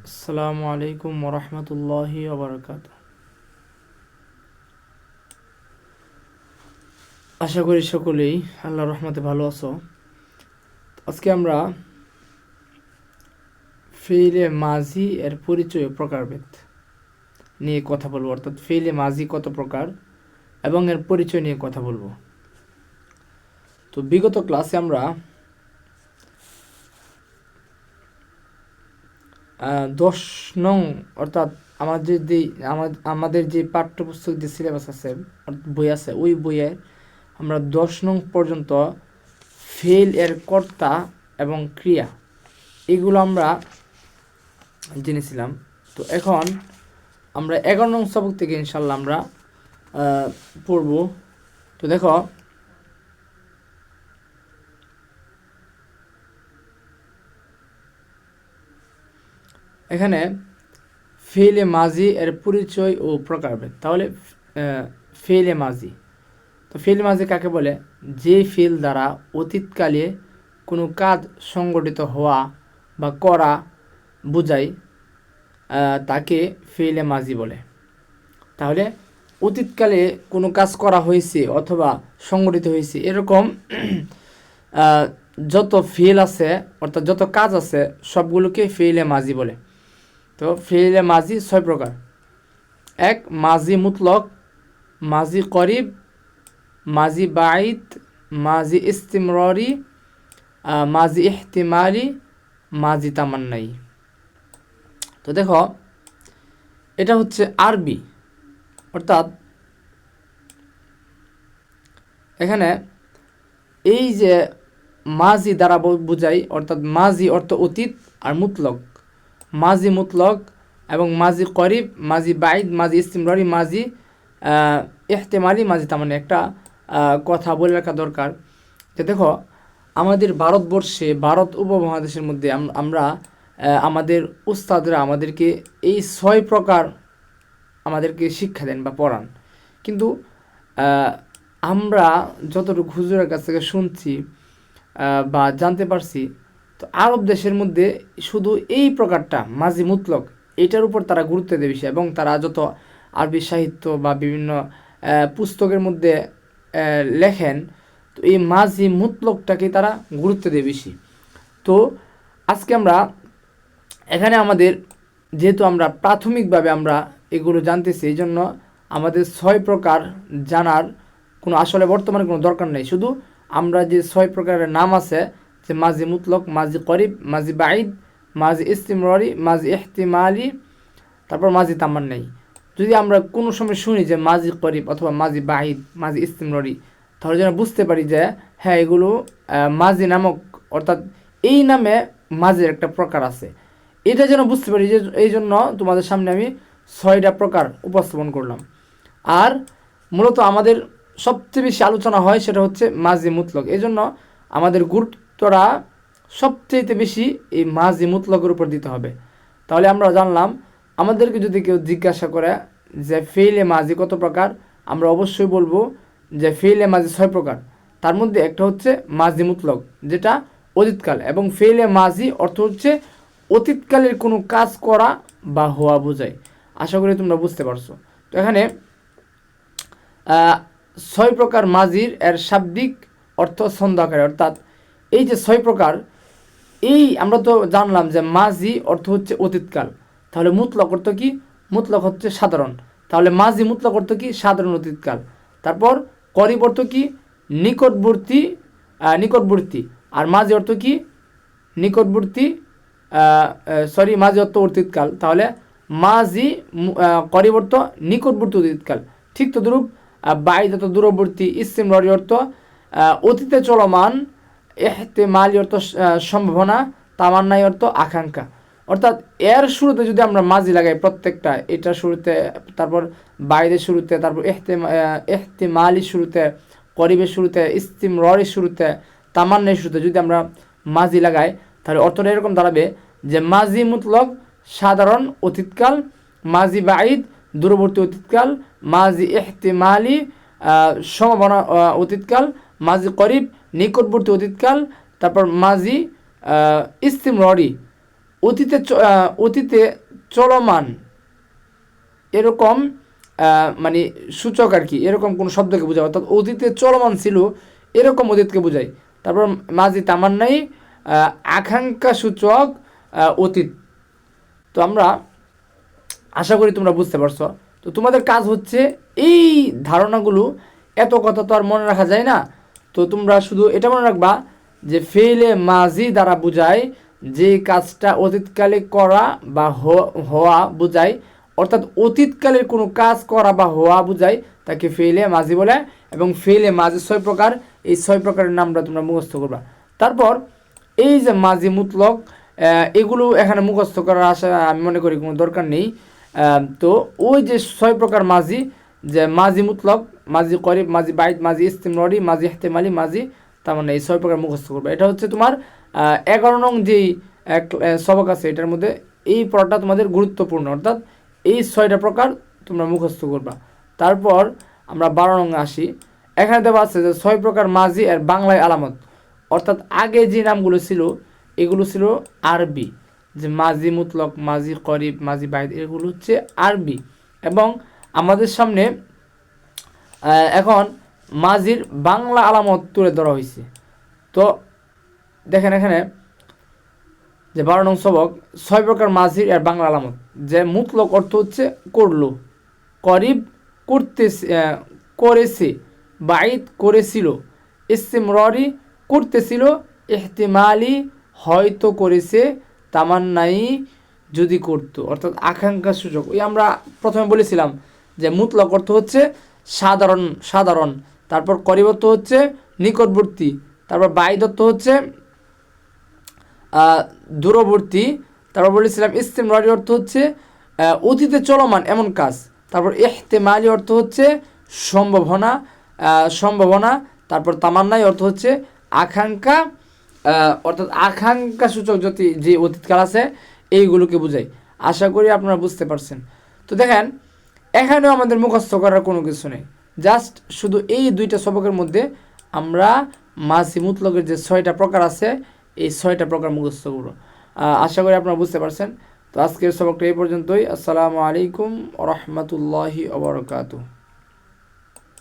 আসসালামু আলাইকুম ওরহমতুল্লাহি ওবরাকাতুহ। আশা করি সকলেই আল্লাহর রহমতে ভালো আছো। আজকে আমরা ফেইলে মাজি এর পরিচয় ও প্রকারভেদ নিয়ে কথা বলবো, অর্থাৎ ফেইলে মাজি কত প্রকার এবং এর পরিচয় নিয়ে কথা বলবো। তো বিগত ক্লাসে আমরা 10 নং অর্থাৎ আমাদের যে পাঠ্যপুস্তক যে সিলেবাস আছে, বই আছে, ওই বইয়ে আমরা 10 নং পর্যন্ত ফেল এর কর্তা এবং ক্রিয়া এগুলো আমরা জেনেছিলাম। তো এখন আমরা 11 নং সবক থেকে ইনশাল্লাহ আমরা পড়ব। তো দেখো, এখানে ফেলে মাজি এর পরিচয় ও প্রকারভেদ। তাহলে ফেলে মাজি, তো ফেল মাজি কাকে বলে? যে ফেল দ্বারা অতীতকালে কোনো কাজ সংগঠিত হওয়া বা করা বোঝায় তাকে ফেলে মাজি বলে। তাহলে অতীতকালে কোনো কাজ করা হয়েছে অথবা সংগঠিত হয়েছে, এরকম যত ফেল আছে অর্থাৎ যত কাজ আছে সবগুলোকে ফেলে মাজি বলে। তো ফেলে মাজি 6 প্রকার। 1. মাজি মুতলক, মাজি করিব, মাজি বাইদ, মাজি ইস্তিমরারি, মাজি ইহতিমালি, মাজি তামান্নাই। তো দেখো, এটা হচ্ছে আরবি, অর্থাৎ এখানে এই যে মাজি দ্বারা বোঝাই, অর্থাৎ মাজি অর্থ অতীত, আর মুতলক মাজি মুতলক এবং মাজি করিব, মাজি বাইদ, মাজি ইস্তিমরারি, মাজি ইহতেমালি, মাজি তামান্না। একটা কথা বলে রাখা দরকার যে দেখো, আমাদের ভারতবর্ষে, ভারত উপমহাদেশের মধ্যে আমরা আমাদের উস্তাদরা আমাদেরকে এই 6 প্রকার আমাদেরকে শিক্ষা দেন বা পড়ান, কিন্তু আমরা যতটুকু হুজুরের কাছ থেকে শুনছি বা জানতে পারছি, তো আরব দেশের মধ্যে শুধু এই প্রকারটা মাজি মুতলক, এটার উপর তারা গুরুত্ব দেয় বেশি, এবং তারা যত আরবি সাহিত্য বা বিভিন্ন পুস্তকের মধ্যে লেখেন, তো এই মাজি মুতলকটাকে তারা গুরুত্ব দেয় বেশি। তো আজকে আমরা এখানে আমাদের, যেহেতু আমরা প্রাথমিকভাবে আমরা এগুলো জানতেছি, এই জন্য আমাদের 6 প্রকার জানার কোনো আসলে বর্তমানে কোনো দরকার নেই। শুধু আমরা যে 6 প্রকারের নাম আছে, যে মাজি মুতলক, মাজি করিব, মাজি বাইদ, মাজি ইস্তিমরারি, মাজি ইহতিমালি, তারপর মাজি তামান্নাই, যদি আমরা কোনো সময় শুনি যে মাজি করিব অথবা মাজি বাইদ, মাজি ইস্তিমরারি, তাহলে যেন বুঝতে পারি যে হ্যাঁ, এগুলো মাজি নামক, অর্থাৎ এই নামে মাজির একটা প্রকার আছে, এটা যেন বুঝতে পারি। যে এই জন্য তোমাদের সামনে আমি 6টা প্রকার উপস্থাপন করলাম। আর মূলত আমাদের সবচেয়ে বেশি আলোচনা হয় সেটা হচ্ছে মাজি মুতলক, এই জন্য আমাদের গুরুত্বটা সবচেয়ে বেশি এই মাজি মুতলকের উপর দিতে হবে। তাহলে আমরা জানলাম, আমাদেরকে যদি কেউ জিজ্ঞাসা করে যে ফেইলে মাজি কত প্রকার, আমরা অবশ্যই বলবো যে ফেইলে মাজি 6 প্রকার। তার মধ্যে একটা হচ্ছে মাজি মুতলক, যেটা অতীতকাল, এবং ফেইলে মাজি অর্থ হচ্ছে অতীতকালের কোনো কাজ করা বা হওয়া বোঝায়। আশা করি তোমরা বুঝতে পারছো। তো এখানে 6 প্রকার মাজির এর শাব্দিক অর্থ ছন্দ আকারে, অর্থাৎ এই যে 6 প্রকার, এই আমরা তো জানলাম যে মাজি অর্থ হচ্ছে অতীতকাল, তাহলে মুতলক অর্থ কি? মুতলক হচ্ছে সাধারণ, তাহলে মাজি মুতলক অর্থ কি? সাধারণ অতীতকাল। তারপর করিব অর্থ কি? নিকটবর্তী, নিকটবর্তী। আর মাজি অর্থ কি? নিকটবর্তী, মাঝি অর্থ অতীতকাল, তাহলে মাঝি করিব অর্থ নিকটবর্তী অতীতকাল। ঠিক তদ্রূপ বাইদ অর্থ দূরবর্তী, ইস্তিমরারি অর্থ অতীতে চলমান, ইহতেমালি অর্থ সম্ভাবনা, তামান্নাই অর্থ আকাঙ্ক্ষা। অর্থাৎ এর শুরুতে যদি আমরা মাঝি লাগাই প্রত্যেকটা, এটা শুরুতে, তারপর বাইদের শুরুতে, তারপর ইহতেমালি শুরুতে, করিবের শুরুতে, ইস্তিমরারি শুরুতে, তামান্নাই শুরুতে যদি আমরা মাঝি লাগাই, তাহলে অর্থটা এরকম দাঁড়াবে যে মাজি মুতলক সাধারণ অতীতকাল, মাজি বাইদ দূরবর্তী অতীতকাল, মাজি ইহতিমালি সম্ভাবনা অতীতকাল, মাজি করিব নিকটবর্তী অতীতকাল, তারপর মাজি ইস্তিমরারি অতীতে চলমান এরকম মানে সূচক আর কি, এরকম কোনো শব্দকে বোঝায়, অর্থাৎ অতীতে চলমান ছিল এরকম অতীতকে বোঝায়। তারপর মাঝি তামান্নাই আকাঙ্ক্ষা সূচক অতীত। তো আমরা আশা করি তোমরা বুঝতে পারছো। তো তোমাদের কাজ হচ্ছে এই ধারণাগুলো, এত কথা তো আর মনে রাখা যায় না, তো তোমরা শুধু এটা মনে রাখবা যে ফেলে মাঝি দ্বারা বোঝায় যে কাজটা অতীতকালে করা বা হওয়া বোঝায়, অর্থাৎ অতীতকালের কোনো কাজ করা বা হওয়া বোঝায় তাকে ফেলে মাঝি বলে। এবং ফেলে মাঝি 6 প্রকার, এই 6 প্রকারের নামটা তোমরা মুখস্থ করবা। তারপর এই যে মাঝি মুতলক, এগুলো এখানে মুখস্থ করার আশা আমি মনে করি কোনো দরকার নেই। তো ওই যে 6 প্রকার মাঝি, যে মাঝি মুতলক, মাঝি করিব, মাঝি বাইত, মাঝি ইস্তিমরারি, মাঝি ইহতিমালি, মাঝি তামান্না, এই 6 প্রকার মুখস্থ করবে। এটা হচ্ছে তোমার 11 নং যেই সবক আছে এটার মধ্যে এই পড়াটা তোমাদের গুরুত্বপূর্ণ, অর্থাৎ এই 6টা প্রকার তোমরা মুখস্থ করবা। তারপর আমরা 12 নং আসি। এখানে দেওয়া আছে যে 6 প্রকার মাঝি এর বাংলায় আলামত, অর্থাৎ আগে যে নামগুলো ছিল এগুলো ছিল আরবি, যে মাঝি মুতলক, মাঝি করিব, মাঝি বাইদ, এগুলো হচ্ছে আরবি। এবং আমাদের সামনে এখন মাঝির বাংলা আলামত তুলে ধরা হয়েছে। তো দেখেন এখানে যে 12 নং সবক, 6 প্রকার মাঝির এর বাংলা আলামত, যে মুতলক অর্থ হচ্ছে করলো, করিব করেছে, বাইদ করেছিল, ইস্তিমরারি করতেছিল, ইহতিমালি হয়তো করেছে, তামান্নাই যদি করতো, অর্থাৎ আকাঙ্ক্ষা সূচক। ওই আমরা প্রথমে বলেছিলাম যে মুতলক অর্থ হচ্ছে সাধারণ, তারপর করিব অর্থ হচ্ছে নিকটবর্তী, তারপর বাইদ অর্থ হচ্ছে দূরবর্তী, তারপর বলেছিলাম ইস্তিমরারি অর্থ হচ্ছে অতীতে চলমান এমন কাজ, তারপর ইহতিমালি অর্থ হচ্ছে সম্ভাবনা, তারপর তামান্নাই অর্থ হচ্ছে আকাঙ্ক্ষা, অর্থাৎ আকাঙ্ক্ষা সূচক যে অতীতকাল আছে এইগুলোকে বোঝায়। আশা করি আপনারা বুঝতে পারছেন। তো দেখেন এখানেও আমাদের মুখস্থ করার কোনো কিছু নেই, জাস্ট শুধু এই 2টা সবকের মধ্যে আমরা মাঝি মুতলকের যে 6টা প্রকার আছে এই 6টা প্রকার মুখস্থ করব। আশা করি আপনারা বুঝতে পারছেন। তো আজকের সবকটা এই পর্যন্তই। আসসালামু আলাইকুম ওয়া রাহমাতুল্লাহি ওয়া বারাকাতুহু।